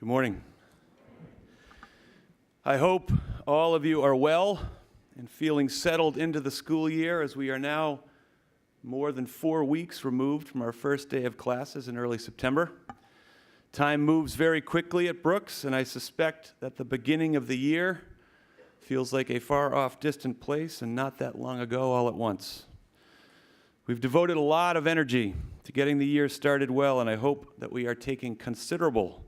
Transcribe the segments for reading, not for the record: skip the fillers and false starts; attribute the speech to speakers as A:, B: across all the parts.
A: Good morning. I hope all of you are well and feeling settled into the school year as we are now more than 4 weeks removed from our first day of classes in early September. Time moves very quickly at Brooks, and I suspect that the beginning of the year feels like a far-off distant place and not that long ago all at once. We've devoted a lot of energy to getting the year started well, and I hope that we are taking considerable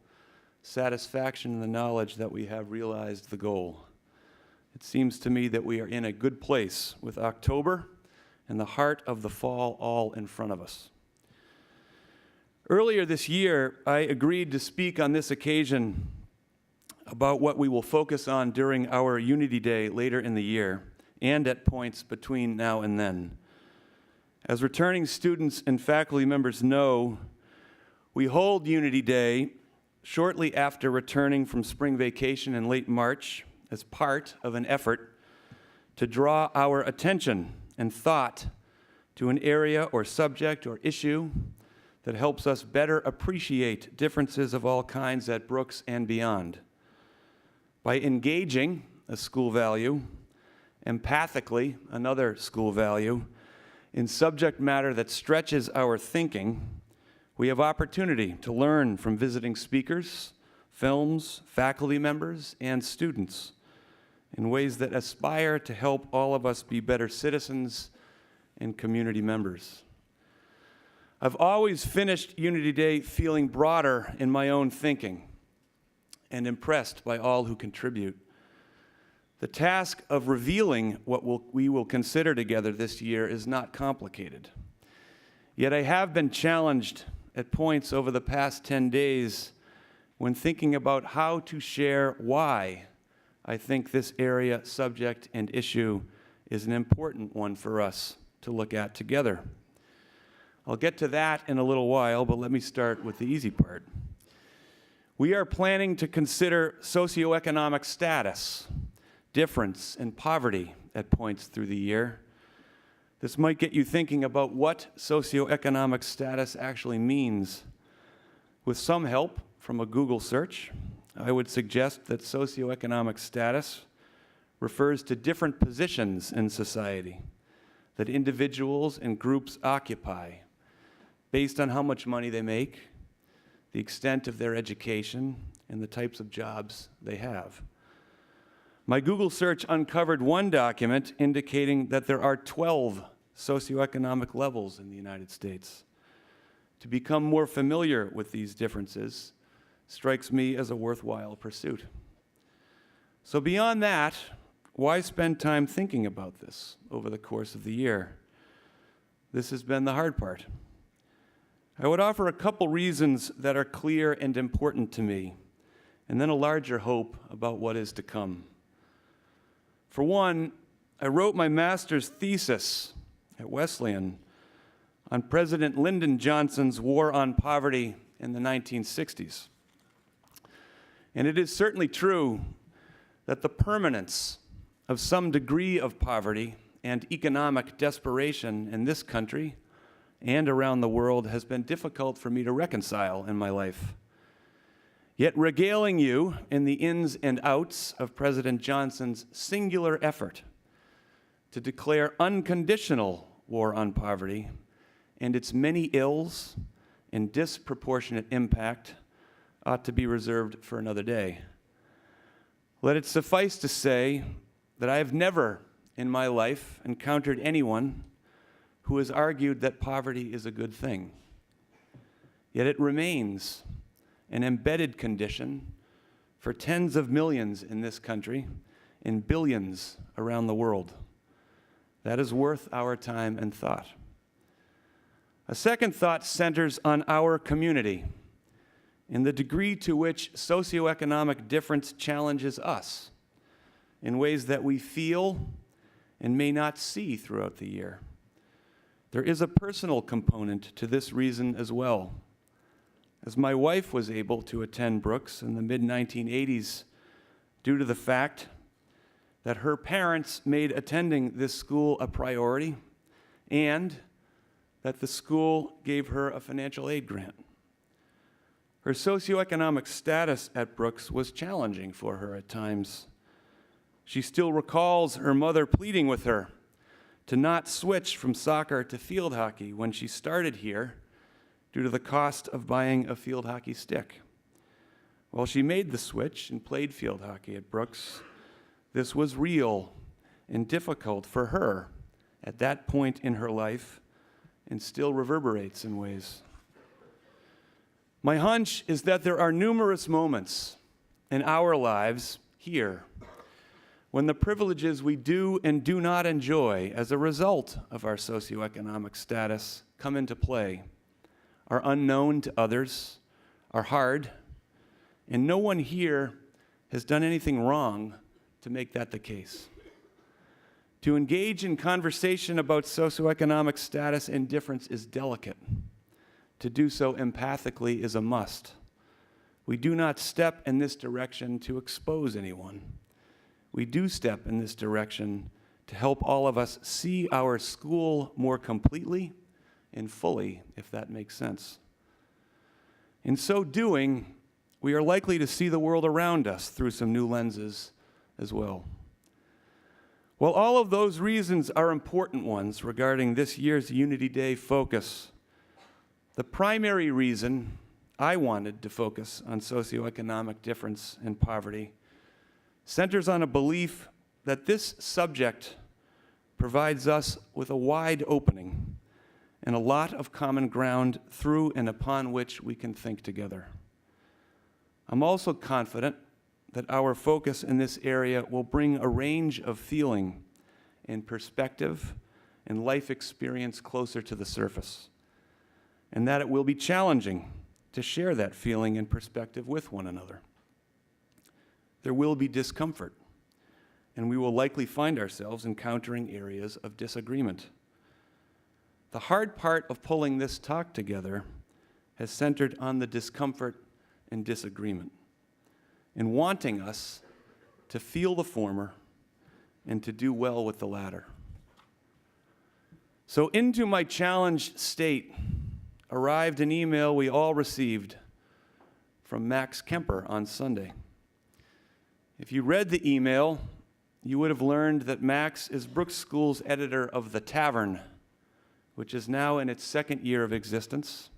A: satisfaction in the knowledge that we have realized the goal. It seems to me that we are in a good place with October and the heart of the fall all in front of us. Earlier this year, I agreed to speak on this occasion about what we will focus on during our Unity Day later in the year and at points between now and then. As returning students and faculty members know, we hold Unity Day shortly after returning from spring vacation in late March as part of an effort to draw our attention and thought to an area or subject or issue that helps us better appreciate differences of all kinds at Brooks and beyond. By engaging, a school value, empathically, another school value, in subject matter that stretches our thinking, we have opportunity to learn from visiting speakers, films, faculty members, and students in ways that aspire to help all of us be better citizens and community members. I've always finished Unity Day feeling broader in my own thinking and impressed by all who contribute. The task of revealing what we will consider together this year is not complicated. Yet I have been challenged at points over the past 10 days when thinking about how to share why I think this area, subject, and issue is an important one for us to look at together. I'll get to that in a little while, but let me start with the easy part. We are planning to consider socioeconomic status, difference, and poverty at points through the year. This might get you thinking about what socioeconomic status actually means. With some help from a Google search, I would suggest that socioeconomic status refers to different positions in society that individuals and groups occupy based on how much money they make, the extent of their education, and the types of jobs they have. My Google search uncovered one document indicating that there are 12 socioeconomic levels in the United States. To become more familiar with these differences strikes me as a worthwhile pursuit. So beyond that, why spend time thinking about this over the course of the year? This has been the hard part. I would offer a couple reasons that are clear and important to me, and then a larger hope about what is to come. For one, I wrote my master's thesis at Wesleyan on President Lyndon Johnson's war on poverty in the 1960s. And it is certainly true that the permanence of some degree of poverty and economic desperation in this country and around the world has been difficult for me to reconcile in my life. Yet regaling you in the ins and outs of President Johnson's singular effort to declare unconditional war on poverty and its many ills and disproportionate impact ought to be reserved for another day. Let it suffice to say that I have never in my life encountered anyone who has argued that poverty is a good thing. Yet it remains an embedded condition for tens of millions in this country and billions around the world. That is worth our time and thought. A second thought centers on our community and the degree to which socioeconomic difference challenges us in ways that we feel and may not see throughout the year. There is a personal component to this reason as well. As my wife was able to attend Brooks in the mid-1980s due to the fact that her parents made attending this school a priority and that the school gave her a financial aid grant. Her socioeconomic status at Brooks was challenging for her at times. She still recalls her mother pleading with her to not switch from soccer to field hockey when she started here due to the cost of buying a field hockey stick. While she made the switch and played field hockey at Brooks, this was real and difficult for her at that point in her life and still reverberates in ways. My hunch is that there are numerous moments in our lives here when the privileges we do and do not enjoy as a result of our socioeconomic status come into play, are unknown to others, are hard, and no one here has done anything wrong to make that the case. To engage in conversation about socioeconomic status and difference is delicate. To do so empathically is a must. We do not step in this direction to expose anyone. We do step in this direction to help all of us see our school more completely and fully, if that makes sense. In so doing, we are likely to see the world around us through some new lenses as well. While all of those reasons are important ones regarding this year's Unity Day focus, the primary reason I wanted to focus on socioeconomic difference and poverty centers on a belief that this subject provides us with a wide opening and a lot of common ground through and upon which we can think together. I'm also confident that our focus in this area will bring a range of feeling and perspective and life experience closer to the surface, and that it will be challenging to share that feeling and perspective with one another. There will be discomfort, and we will likely find ourselves encountering areas of disagreement. The hard part of pulling this talk together has centered on the discomfort and disagreement, and wanting us to feel the former and to do well with the latter. So into my challenged state arrived an email we all received from Max Kemper on Sunday. If you read the email, you would have learned that Max is Brooks School's editor of The Tavern, which is now in its second year of existence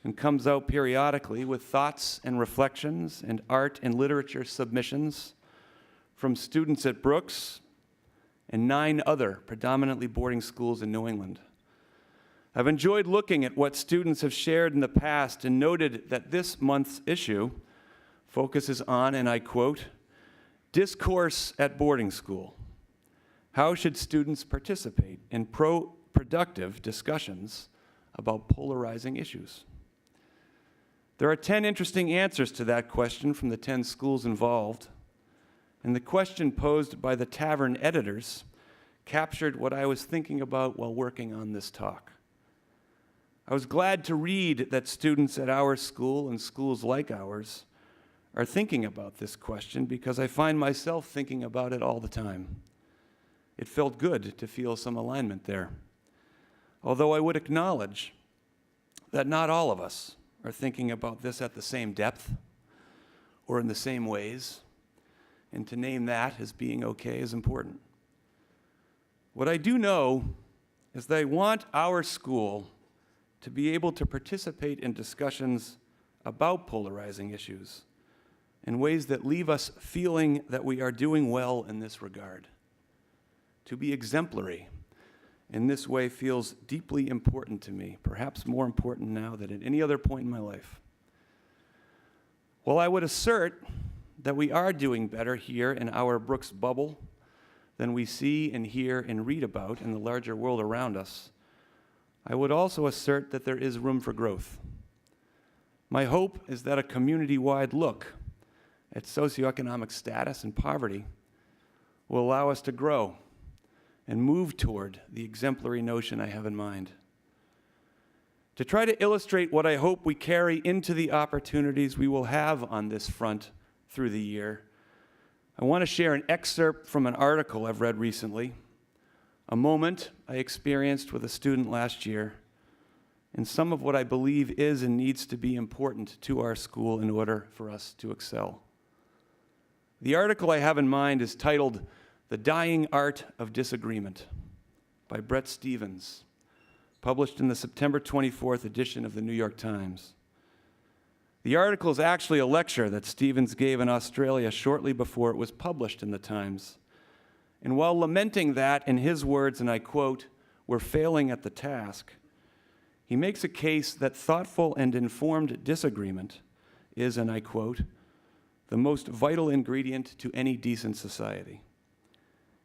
A: and comes out periodically with thoughts and reflections and art and literature submissions from students at Brooks and 9 other predominantly boarding schools in New England. I've enjoyed looking at what students have shared in the past and noted that this month's issue focuses on, and I quote, discourse at boarding school. How should students participate in productive discussions about polarizing issues? There are 10 interesting answers to that question from the 10 schools involved, and the question posed by the Tavern editors captured what I was thinking about while working on this talk. I was glad to read that students at our school and schools like ours are thinking about this question because I find myself thinking about it all the time. It felt good to feel some alignment there. Although I would acknowledge that not all of us are thinking about this at the same depth or in the same ways, and to name that as being okay is important. What I do know is that I want our school to be able to participate in discussions about polarizing issues in ways that leave us feeling that we are doing well in this regard. To be exemplary in this way feels deeply important to me, perhaps more important now than at any other point in my life. While I would assert that we are doing better here in our Brooks bubble than we see and hear and read about in the larger world around us, I would also assert that there is room for growth. My hope is that a community-wide look at socioeconomic status and poverty will allow us to grow and move toward the exemplary notion I have in mind. To try to illustrate what I hope we carry into the opportunities we will have on this front through the year, I want to share an excerpt from an article I've read recently, a moment I experienced with a student last year, and some of what I believe is and needs to be important to our school in order for us to excel. The article I have in mind is titled "The Dying Art of Disagreement" by Bret Stephens, published in the September 24th edition of the New York Times. The article is actually a lecture that Stephens gave in Australia shortly before it was published in the Times. And while lamenting that, in his words, and I quote, "we're failing at the task," he makes a case that thoughtful and informed disagreement is, and I quote, "the most vital ingredient to any decent society."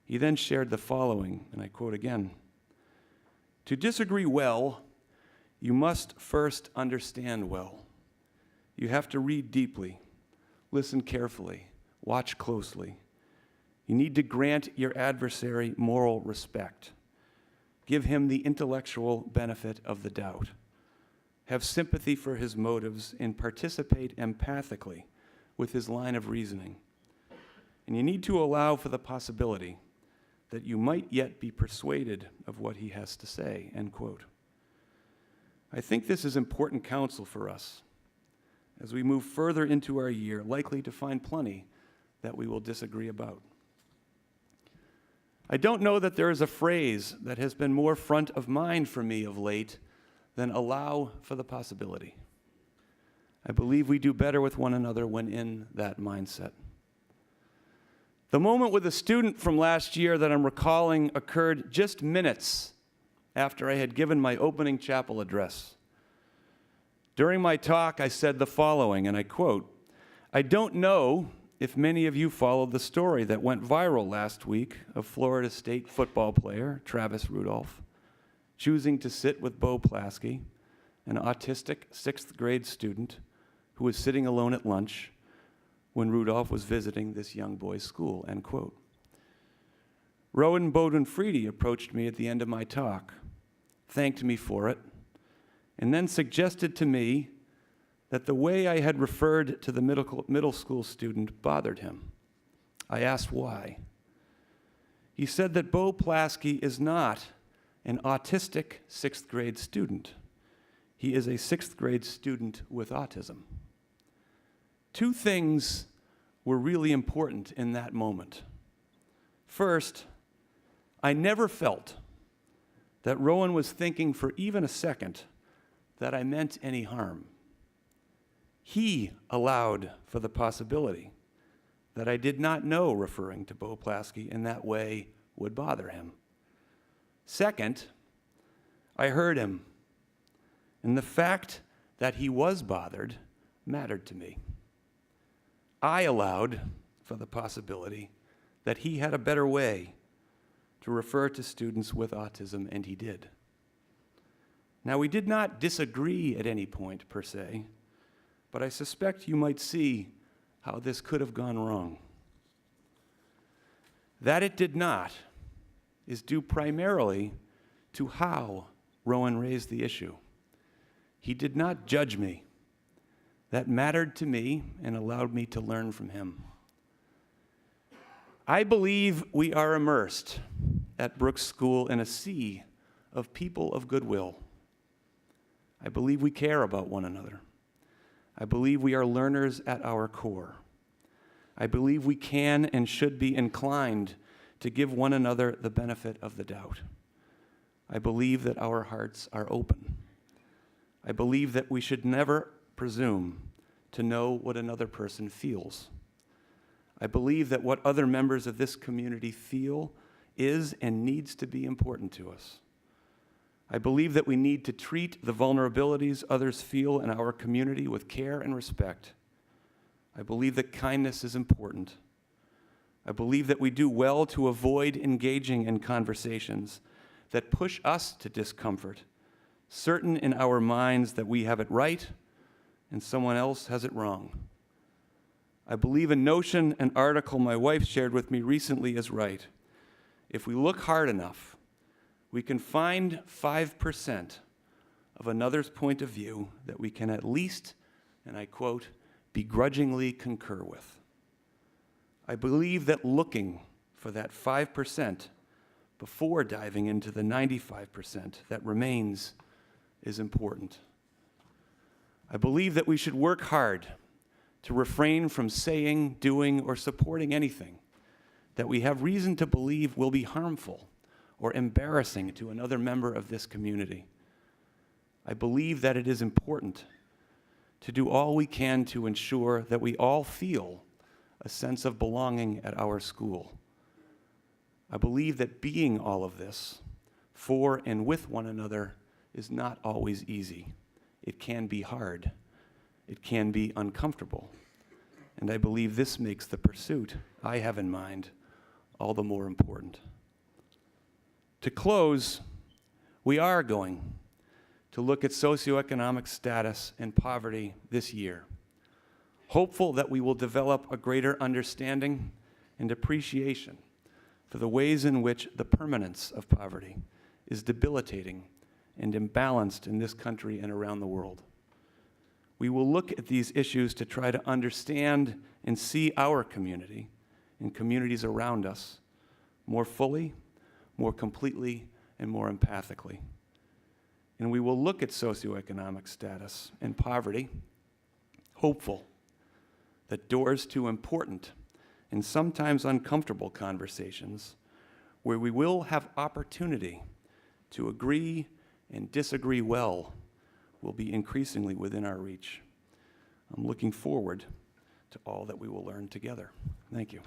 A: He then shared the following, and I quote again, "To disagree well, you must first understand well. You have to read deeply, listen carefully, watch closely. You need to grant your adversary moral respect. Give him the intellectual benefit of the doubt. Have sympathy for his motives and participate empathically with his line of reasoning. And you need to allow for the possibility that you might yet be persuaded of what he has to say," end quote. I think this is important counsel for us as we move further into our year, likely to find plenty that we will disagree about. I don't know that there is a phrase that has been more front of mind for me of late than "allow for the possibility." I believe we do better with one another when in that mindset. The moment with a student from last year that I'm recalling occurred just minutes after I had given my opening chapel address. During my talk, I said the following, and I quote, "I don't know if many of you followed the story that went viral last week of Florida State football player Travis Rudolph choosing to sit with Bo Plaschke, an autistic 6th grade student who was sitting alone at lunch when Rudolph was visiting this young boy's school," end quote. Rowan Bowden-Friede approached me at the end of my talk, thanked me for it, and then suggested to me that the way I had referred to the middle school student bothered him. I asked why. He said that Bo Plaschke is not an autistic 6th grade student. He is a 6th grade student with autism. Two things were really important in that moment. First, I never felt that Rowan was thinking for even a second that I meant any harm. He allowed for the possibility that I did not know referring to Bo Plaschke in that way would bother him. Second, I heard him, and the fact that he was bothered mattered to me. I allowed for the possibility that he had a better way to refer to students with autism, and he did. Now, we did not disagree at any point, per se, but I suspect you might see how this could have gone wrong. That it did not is due primarily to how Rowan raised the issue. He did not judge me. That mattered to me and allowed me to learn from him. I believe we are immersed at Brooks School in a sea of people of goodwill. I believe we care about one another. I believe we are learners at our core. I believe we can and should be inclined to give one another the benefit of the doubt. I believe that our hearts are open. I believe that we should never presume to know what another person feels. I believe that what other members of this community feel is and needs to be important to us. I believe that we need to treat the vulnerabilities others feel in our community with care and respect. I believe that kindness is important. I believe that we do well to avoid engaging in conversations that push us to discomfort, certain in our minds that we have it right and someone else has it wrong. I believe a notion, an article my wife shared with me recently is right. If we look hard enough, we can find 5% of another's point of view that we can at least, and I quote, begrudgingly concur with. I believe that looking for that 5% before diving into the 95% that remains is important. I believe that we should work hard to refrain from saying, doing, or supporting anything that we have reason to believe will be harmful or embarrassing to another member of this community. I believe that it is important to do all we can to ensure that we all feel a sense of belonging at our school. I believe that being all of this for and with one another is not always easy. It can be hard. It can be uncomfortable. And I believe this makes the pursuit I have in mind all the more important. To close, we are going to look at socioeconomic status and poverty this year, hopeful that we will develop a greater understanding and appreciation for the ways in which the permanence of poverty is debilitating and imbalanced in this country and around the world. We will look at these issues to try to understand and see our community and communities around us more fully, more completely, and more empathically. And we will look at socioeconomic status and poverty, hopeful that doors to important and sometimes uncomfortable conversations where we will have opportunity to agree and disagree well will be increasingly within our reach. I'm looking forward to all that we will learn together. Thank you.